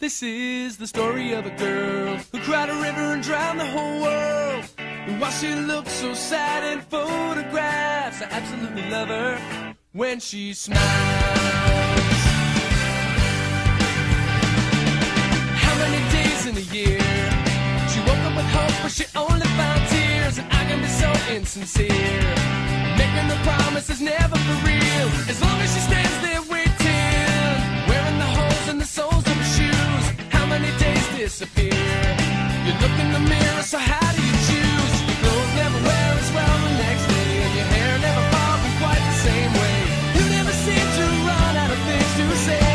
This is the story of a girl who cried a river and drowned the whole world. And while she looks so sad in photographs, I absolutely love her when she smiles. How many days in a year she woke up with hope, but she only found tears? And I can be so insincere, making the promises never for real. As long as she stands there waiting, wearing the holes in the soles of her shoes. How many days disappear? You look in the mirror, so how do you choose? Your clothes never wear as well the next day, and your hair never falls in quite the same way. You never seem to run out of things to say.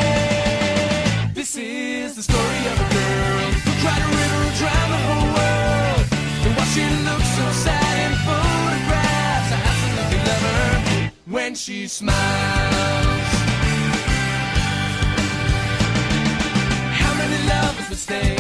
This is the story of a girl who cried a river and drowned the whole world. And while she looks so sad in photographs, I absolutely love her when she smiles. How many lovers would stay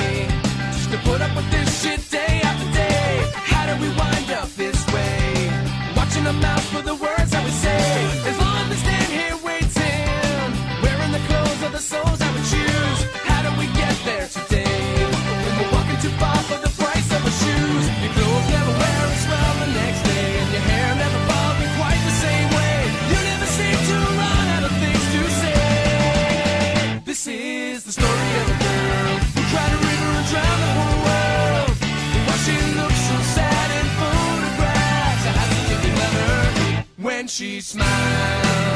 just to put up with this shit day after day? How do we wind up this way, watching our mouths for the words that we say? As long as we stand here waiting, wearing the clothes of the souls I would choose. How do we get there today when we're walking too far for the price of our shoes? Your clothes never wear as well the next day, and your hair never falls in quite the same way. You never seem to run out of things to say. This is the story of a girl who cried a river and drowned the whole world. And while she looks so sad in photographs, I absolutely love her when she smiles.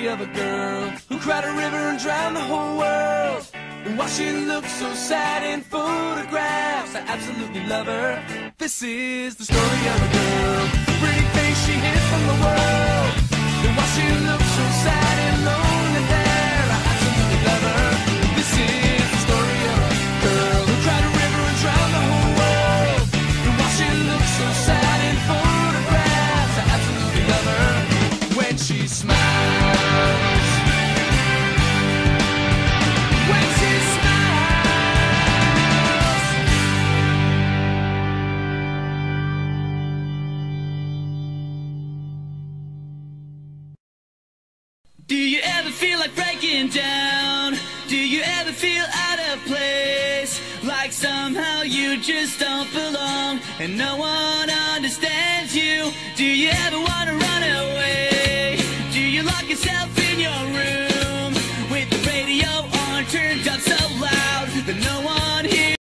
Of a girl who cried a river and drowned the whole world. And while she looks so sad in photographs, I absolutely love her. This is the story of a girl, the pretty face she hid from the world. And while she looks so sad and lonely there, I absolutely love her. This is the story of a girl who cried a river and drowned the whole world. And while she looks so sad in photographs, I absolutely love her when she smiles. Do you ever feel like breaking down? Do you ever feel out of place? Like somehow you just don't belong and no one understands you? Do you ever want to run away? Do you lock yourself